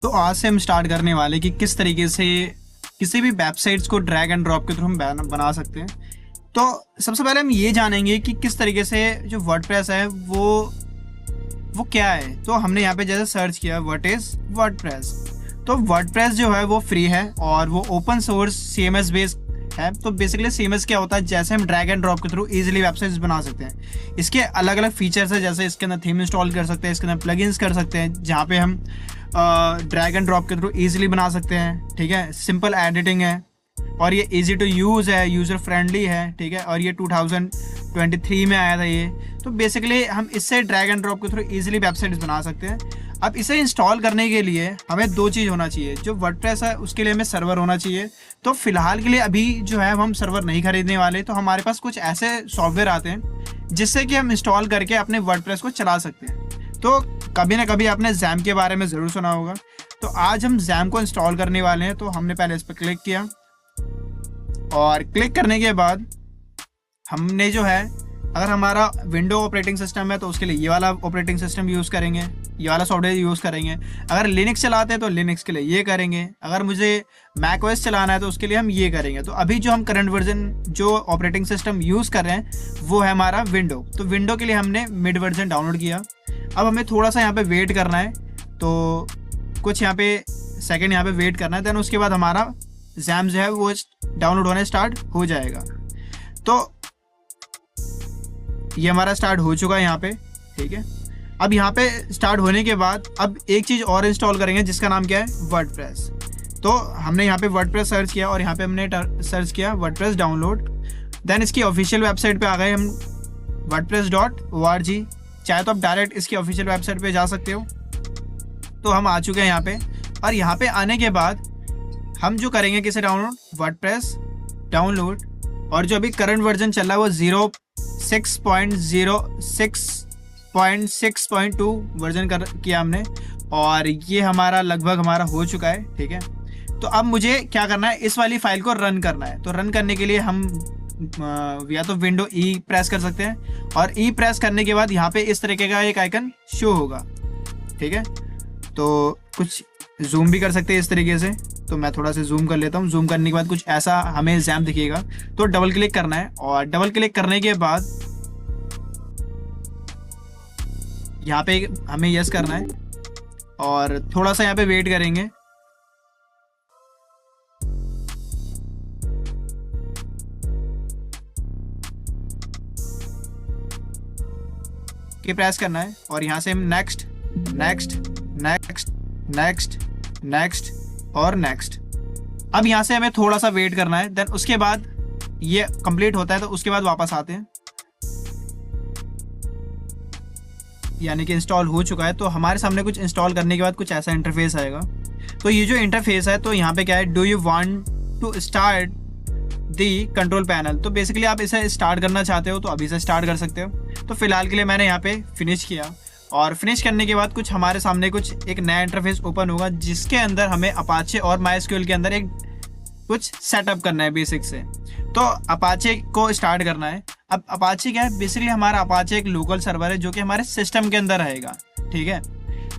तो आज से हम स्टार्ट करने वाले कि किस तरीके से किसी भी वेबसाइट्स को ड्रैग एंड ड्रॉप के थ्रू हम बना सकते हैं। तो सबसे पहले हम ये जानेंगे कि किस तरीके से जो वर्डप्रेस है वो क्या है। तो हमने यहाँ पे जैसे सर्च किया व्हाट इज वर्डप्रेस। तो वर्डप्रेस जो है वो फ्री है और वो ओपन सोर्स CMS बेस्ड है। तो बेसिकली CMS क्या होता है, जैसे हम ड्रैग एंड ड्रॉप के थ्रू इजीली वेबसाइट्स बना सकते हैं। इसके अलग अलग फीचर्स है, जैसे इसके अंदर थीम इंस्टॉल कर सकते हैं, इसके अंदर प्लगइन्स कर सकते हैं जहाँ पे हम ड्रैग एंड ड्रॉप के थ्रू इजीली बना सकते हैं। ठीक है, सिंपल एडिटिंग है और ये इजी टू यूज़ है, यूज़र फ्रेंडली है। ठीक है, और ये 2023 में आया था ये। तो बेसिकली हम इससे ड्रैग एंड ड्रॉप के थ्रू इजीली वेबसाइट्स बना सकते हैं। अब इसे इंस्टॉल करने के लिए हमें दो चीज़ होना चाहिए। जो वर्डप्रेस है उसके लिए हमें सर्वर होना चाहिए। तो फिलहाल के लिए अभी जो है हम सर्वर नहीं खरीदने वाले। तो हमारे पास कुछ ऐसे सॉफ्टवेयर आते हैं जिससे कि हम इंस्टॉल करके अपने वर्डप्रेस को चला सकते हैं। तो कभी ना कभी आपने जैम के बारे में ज़रूर सुना होगा। तो आज हम जैम को इंस्टॉल करने वाले हैं। तो हमने पहले इस पर क्लिक किया और क्लिक करने के बाद हमने जो है, अगर हमारा विंडो ऑपरेटिंग सिस्टम है तो उसके लिए ये वाला ऑपरेटिंग सिस्टम यूज़ करेंगे, ये वाला सॉफ्टवेयर यूज़ करेंगे। अगर लिनक्स चलाते हैं तो लिनक्स के लिए ये करेंगे। अगर मुझे मैक OS चलाना है तो उसके लिए हम ये करेंगे। तो अभी जो हम करंट वर्जन जो ऑपरेटिंग सिस्टम यूज़ कर रहे हैं वो है हमारा विंडो। तो विंडो के लिए हमने मिड वर्जन डाउनलोड किया। अब हमें थोड़ा सा यहाँ पे वेट करना है, तो कुछ यहाँ पे सेकेंड यहाँ पे वेट करना है। देन उसके बाद हमारा जैम जो है वो डाउनलोड होने स्टार्ट हो जाएगा। तो ये हमारा स्टार्ट हो चुका है यहाँ पे। ठीक है, अब यहाँ पे स्टार्ट होने के बाद अब एक चीज़ और इंस्टॉल करेंगे जिसका नाम क्या है, वर्डप्रेस। तो हमने यहाँ पे वर्डप्रेस सर्च किया और यहाँ पे हमने सर्च किया वर्डप्रेस डाउनलोड। देन इसकी ऑफिशियल वेबसाइट पे आ गए हम, wordpress.org। चाहे तो आप डायरेक्ट इसकी ऑफिशियल वेबसाइट पे जा सकते हो। तो हम आ चुके हैं यहाँ पे। और यहाँ पे आने के बाद हम जो करेंगे किसे डाउनलोड, वर्डप्रेस डाउनलोड। और जो अभी करंट वर्जन चल रहा है वो 06.2 वर्जन किया हमने। और ये हमारा लगभग हमारा हो चुका है। ठीक है, तो अब मुझे क्या करना है, इस वाली फाइल को रन करना है। तो रन करने के लिए हम या तो विंडो E प्रेस कर सकते हैं और E प्रेस करने के बाद यहाँ पे इस तरीके का एक आइकन शो होगा। ठीक है, तो कुछ जूम भी कर सकते हैं इस तरीके से। तो मैं थोड़ा सा जूम कर लेता हूँ। जूम करने के बाद कुछ ऐसा हमें जैम दिखेगा। तो डबल क्लिक करना है और डबल क्लिक करने के बाद यहाँ पे हमें यस करना है और थोड़ा सा यहाँ पे वेट करेंगे। प्रेस करना है और यहाँ से हम next next next next next और नेक्स्ट। अब यहाँ से हमें थोड़ा सा वेट करना है। देन उसके बाद ये कंप्लीट होता है तो उसके बाद वापस आते हैं, यानी कि इंस्टॉल हो चुका है। तो हमारे सामने कुछ इंस्टॉल करने के बाद कुछ ऐसा इंटरफेस आएगा। तो ये जो इंटरफेस है, तो यहाँ पे क्या है, do you want to start the control panel. तो बेसिकली आप इसे स्टार्ट करना चाहते हो तो अभी से स्टार्ट कर सकते हो। तो फिलहाल के लिए मैंने यहाँ पे फिनिश किया और फिनिश करने के बाद कुछ हमारे सामने कुछ एक नया इंटरफेस ओपन होगा जिसके अंदर हमें अपाचे और MySQL के अंदर एक कुछ सेटअप करना है बेसिक से। तो अपाचे को स्टार्ट करना है। अब अपाचे क्या है, बेसिकली हमारा अपाचे एक लोकल सर्वर है जो कि हमारे सिस्टम के अंदर रहेगा। ठीक है,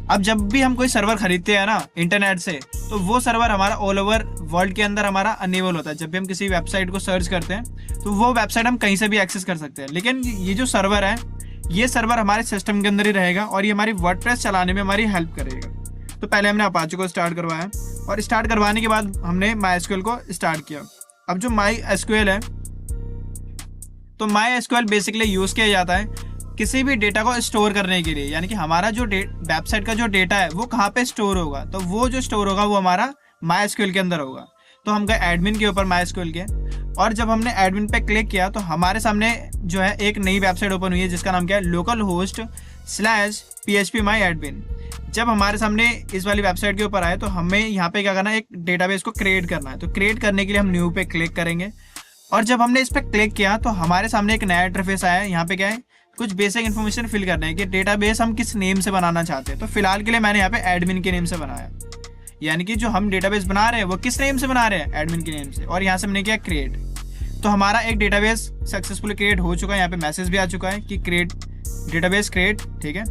अब जब भी हम कोई सर्वर खरीदते हैं ना इंटरनेट से, तो वो सर्वर हमारा ऑल ओवर वर्ल्ड के अंदर हमारा अनेबल होता है। जब भी हम किसी वेबसाइट को सर्च करते हैं तो वो वेबसाइट हम कहीं से भी एक्सेस कर सकते हैं। लेकिन ये जो सर्वर है, ये सर्वर हमारे सिस्टम के अंदर ही रहेगा और ये हमारी वर्डप्रेस चलाने में हमारी हेल्प करेगा। तो पहले हमने अपाचे को स्टार्ट करवाया और स्टार्ट करवाने के बाद हमने MySQL को स्टार्ट किया। अब जो MySQL है, तो MySQL बेसिकली यूज़ किया जाता है किसी भी डेटा को स्टोर करने के लिए। यानी कि हमारा जो वेबसाइट का जो डेटा है वो कहाँ पे स्टोर होगा, तो वो जो स्टोर होगा वो हमारा MySQL के अंदर होगा। तो हम गए एडमिन के ऊपर MySQL के, और जब हमने एडमिन पे क्लिक किया तो हमारे सामने जो है एक नई वेबसाइट ओपन हुई है जिसका नाम क्या है, localhost/phpMyAdmin। जब हमारे सामने इस वाली वेबसाइट के ऊपर आए तो हमें यहाँ पे क्या करना है, एक डेटाबेस को क्रिएट करना है। तो क्रिएट करने के लिए हम न्यू पे क्लिक करेंगे और जब हमने इस पर क्लिक किया तो हमारे सामने एक नया इंटरफेस आया है। यहाँ पे क्या है, कुछ बेसिक इन्फॉर्मेशन फिल करना है कि डेटाबेस हम किस नेम से बनाना चाहते हैं। तो फिलहाल के लिए मैंने यहाँ पे एडमिन के नेम से बनाया, यानी कि जो हम डेटाबेस बना रहे हैं वो किस नेम से बना रहे हैं, एडमिन के नेम से। और यहाँ से हमने किया क्रिएट। तो हमारा एक डेटाबेस सक्सेसफुली क्रिएट हो चुका है। यहाँ पे मैसेज भी आ चुका है कि क्रिएट डेटाबेस क्रिएट। ठीक है,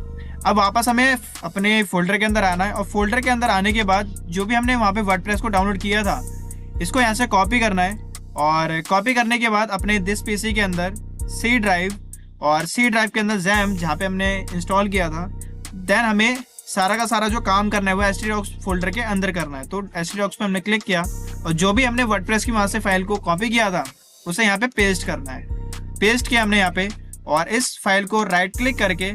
अब वापस हमें अपने फोल्डर के अंदर आना है, और फोल्डर के अंदर आने के बाद जो भी हमने वहाँ पे वर्डप्रेस को डाउनलोड किया था इसको यहाँ से कॉपी करना है। और कॉपी करने के बाद अपने दिस पीसी के अंदर सी ड्राइव, और सी ड्राइव के अंदर जैम जहाँ पे हमने इंस्टॉल किया था, देन हमें सारा का सारा जो काम करना है वो htdocs फोल्डर के अंदर करना है। तो htdocs पे हमने क्लिक किया और जो भी हमने वर्डप्रेस की वहाँ से फाइल को कॉपी किया था उसे यहाँ पे पेस्ट करना है। पेस्ट किया हमने यहाँ पे, और इस फाइल को राइट क्लिक करके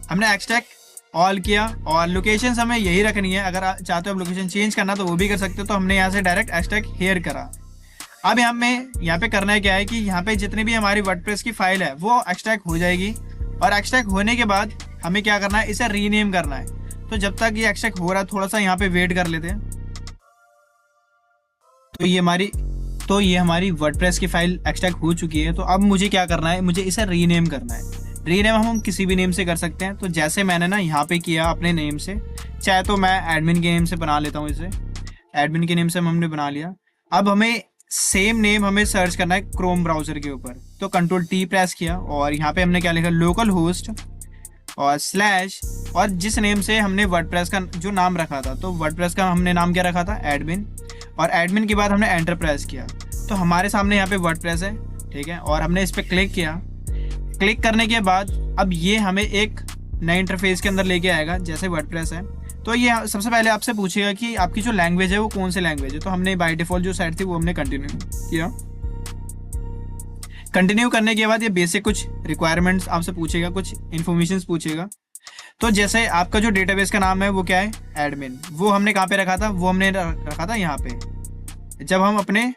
हमने एक्सट्रैक्ट ऑल किया, और लोकेशन हमें यही रखनी है। अगर चाहते हो आप लोकेशन चेंज करना तो वो भी कर सकते हो। तो हमने यहाँ से डायरेक्ट एक्सट्रैक्ट हेयर करा। अब हमें यहाँ पे करना है क्या है कि यहाँ पे जितनी भी हमारी वर्डप्रेस की फाइल है वो एक्सट्रैक्ट हो जाएगी, और एक्सट्रैक्ट होने के बाद हमें क्या करना है, इसे रीनेम करना है। तो जब तक ये एक्सट्रैक्ट हो रहा है थोड़ा सा यहाँ पे वेट कर लेते हैं। तो ये हमारी वर्डप्रेस की फाइल एक्सट्रैक्ट हो चुकी है। तो अब मुझे क्या करना है, मुझे इसे रीनेम करना है। रीनेम हम किसी भी नेम से कर सकते हैं। तो जैसे मैंने ना यहाँ पे किया अपने नेम से, चाहे तो मैं एडमिन के नेम से बना लेता हूँ इसे। एडमिन के नेम से हमने बना लिया। अब हमें सेम नेम हमें सर्च करना है क्रोम ब्राउजर के ऊपर। तो कंट्रोल टी प्रेस किया, और यहाँ पे हमने क्या लिखा, लोकल होस्ट और स्लैश, और जिस नेम से हमने वर्डप्रेस का जो नाम रखा था, तो वर्डप्रेस का हमने नाम क्या रखा था, एडमिन। और एडमिन के बाद हमने एंटर प्रेस किया। तो हमारे सामने यहाँ पे वर्डप्रेस है, ठीक है। और हमने इस पर क्लिक किया। क्लिक करने के बाद अब ये हमें एक नए इंटरफेस के अंदर लेके आएगा जैसे वर्डप्रेस है। तो ये सबसे पहले आपसे पूछेगा कि आपकी जो लैंग्वेज है वो कौन सी लैंग्वेज है। तो हमने बाय डिफॉल्ट जो साइट थी वो हमने कंटिन्यू किया। कंटिन्यू करने के बाद ये बेसिक कुछ रिक्वायरमेंट्स आपसे पूछेगा, कुछ इन्फॉर्मेशन पूछेगा। तो जैसे आपका जो डेटाबेस का नाम है वो क्या है, एडमिन। वो हमने कहाँ पे रखा था, वो हमने रखा था यहाँ पे जब हम अपने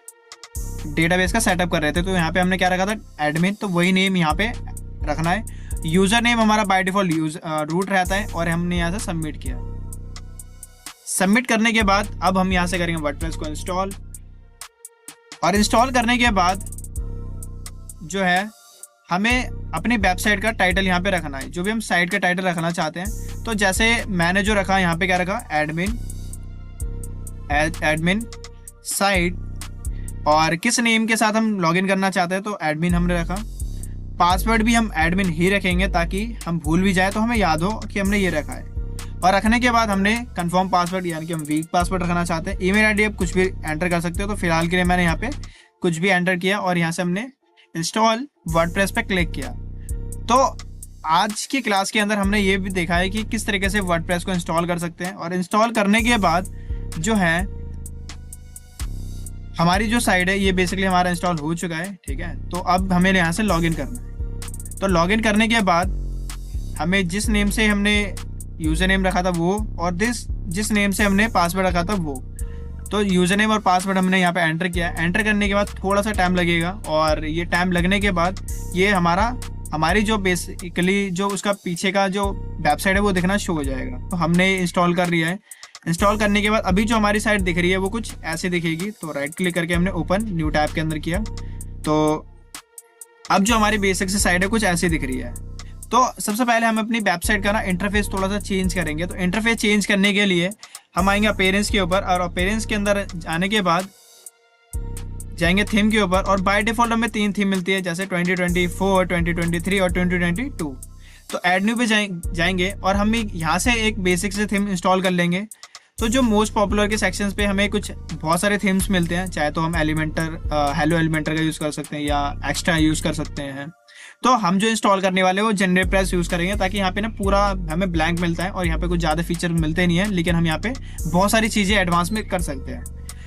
डेटाबेस का सेटअप कर रहे थे। तो यहाँ पे हमने क्या रखा था, एडमिन। तो वही नेम यहाँ पे रखना है। यूजर नेम हमारा बाय डिफॉल्ट रूट रहता है, और हमने यहाँ से सबमिट किया। सबमिट करने के बाद अब हम यहाँ से करेंगे वर्डप्रेस को इंस्टॉल। और इंस्टॉल करने के बाद जो है हमें अपनी वेबसाइट का टाइटल यहाँ पे रखना है, जो भी हम साइट का टाइटल रखना चाहते हैं। तो जैसे मैंने जो रखा यहाँ पे क्या रखा, एडमिन साइट, और किस नेम के साथ हम लॉगिन करना चाहते हैं तो एडमिन हमने रखा। पासवर्ड भी हम एडमिन ही रखेंगे ताकि हम भूल भी जाए तो हमें याद हो कि हमने ये रखा है। और रखने के बाद हमने कंफर्म पासवर्ड, यानी कि हम वीक पासवर्ड रखना चाहते हैं। ईमेल आईडी आप कुछ भी एंटर कर सकते हो। तो फिलहाल के लिए मैंने यहाँ पे कुछ भी एंटर किया, और यहाँ से हमने इंस्टॉल वर्डप्रेस पे क्लिक किया। तो आज की क्लास के अंदर हमने ये भी देखा है कि किस तरीके से वर्डप्रेस को इंस्टॉल कर सकते हैं। और इंस्टॉल करने के बाद जो है हमारी जो साइट है ये बेसिकली हमारा इंस्टॉल हो चुका है, ठीक है। तो अब हमें यहाँ से लॉगिन करना है। तो लॉगिन करने के बाद हमें जिस नेम से हमने यूज़र नेम रखा था वो, और जिस नेम से हमने पासवर्ड रखा था वो, तो यूज़र नेम और पासवर्ड हमने यहाँ पे एंटर किया। एंटर करने के बाद थोड़ा सा टाइम लगेगा, और ये टाइम लगने के बाद ये हमारी जो बेसिकली जो उसका पीछे का जो वेबसाइट है वो दिखना शुरू हो जाएगा। तो हमने इंस्टॉल कर लिया है। इंस्टॉल करने के बाद अभी जो हमारी साइट दिख रही है वो कुछ ऐसे दिखेगी। तो राइट क्लिक करके हमने ओपन न्यू टैब के अंदर किया। तो अब जो हमारी बेसिक से साइट है कुछ ऐसी दिख रही है। तो सबसे पहले हम अपनी वेबसाइट का ना इंटरफेस थोड़ा सा चेंज करेंगे। तो इंटरफेस चेंज करने के लिए हम आएंगे अपीयरेंस के ऊपर, और अपीयरेंस के अंदर आने के बाद जाएंगे थीम के ऊपर। और बाय डिफॉल्ट हमें 3 थीम मिलती है, जैसे 2024, 2023 और 2022। तो ऐड न्यू पे जाएंगे, और हम यहाँ से एक बेसिक से थीम इंस्टॉल कर लेंगे। तो जो मोस्ट पॉपुलर के सेक्शंस पे हमें कुछ बहुत सारे थीम्स मिलते हैं, चाहे तो हम हेलो एलिमेंटर का यूज़ कर सकते हैं या एक्स्ट्रा यूज़ कर सकते हैं। तो हम जो इंस्टॉल करने वाले हैं वो जनरेट प्रेस यूज़ करेंगे, ताकि यहाँ पे ना पूरा हमें ब्लैंक मिलता है, और यहाँ पे कुछ ज़्यादा फीचर मिलते नहीं है, लेकिन हम यहाँ पे बहुत सारी चीज़ें एडवांस में कर सकते हैं।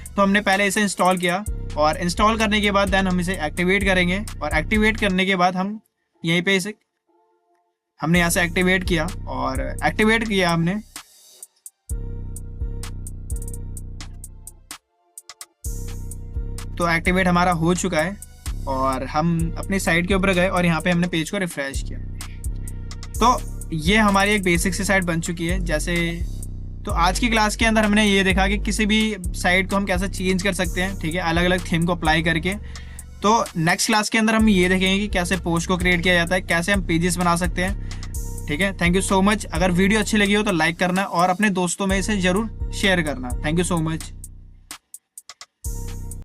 तो हमने पहले इसे इंस्टॉल किया, और इंस्टॉल करने के बाद देन हम इसे एक्टिवेट करेंगे। और एक्टिवेट करने के बाद हम यहीं पे इसे हमने यहाँ से एक्टिवेट किया, और एक्टिवेट किया हमने। तो एक्टिवेट हमारा हो चुका है, और हम अपनी साइट के ऊपर गए और यहाँ पे हमने पेज को रिफ्रेश किया। तो ये हमारी एक बेसिक सी साइट बन चुकी है। जैसे तो आज की क्लास के अंदर हमने ये देखा कि किसी भी साइट को हम कैसे चेंज कर सकते हैं, ठीक है, अलग अलग थीम को अप्लाई करके। तो नेक्स्ट क्लास के अंदर हम ये देखेंगे कि कैसे पोस्ट को क्रिएट किया जाता है, कैसे हम पेजेस बना सकते हैं, ठीक है। Thank you so much. अगर वीडियो अच्छी लगी हो तो लाइक करना, और अपने दोस्तों में इसे जरूर शेयर करना। Thank you so much.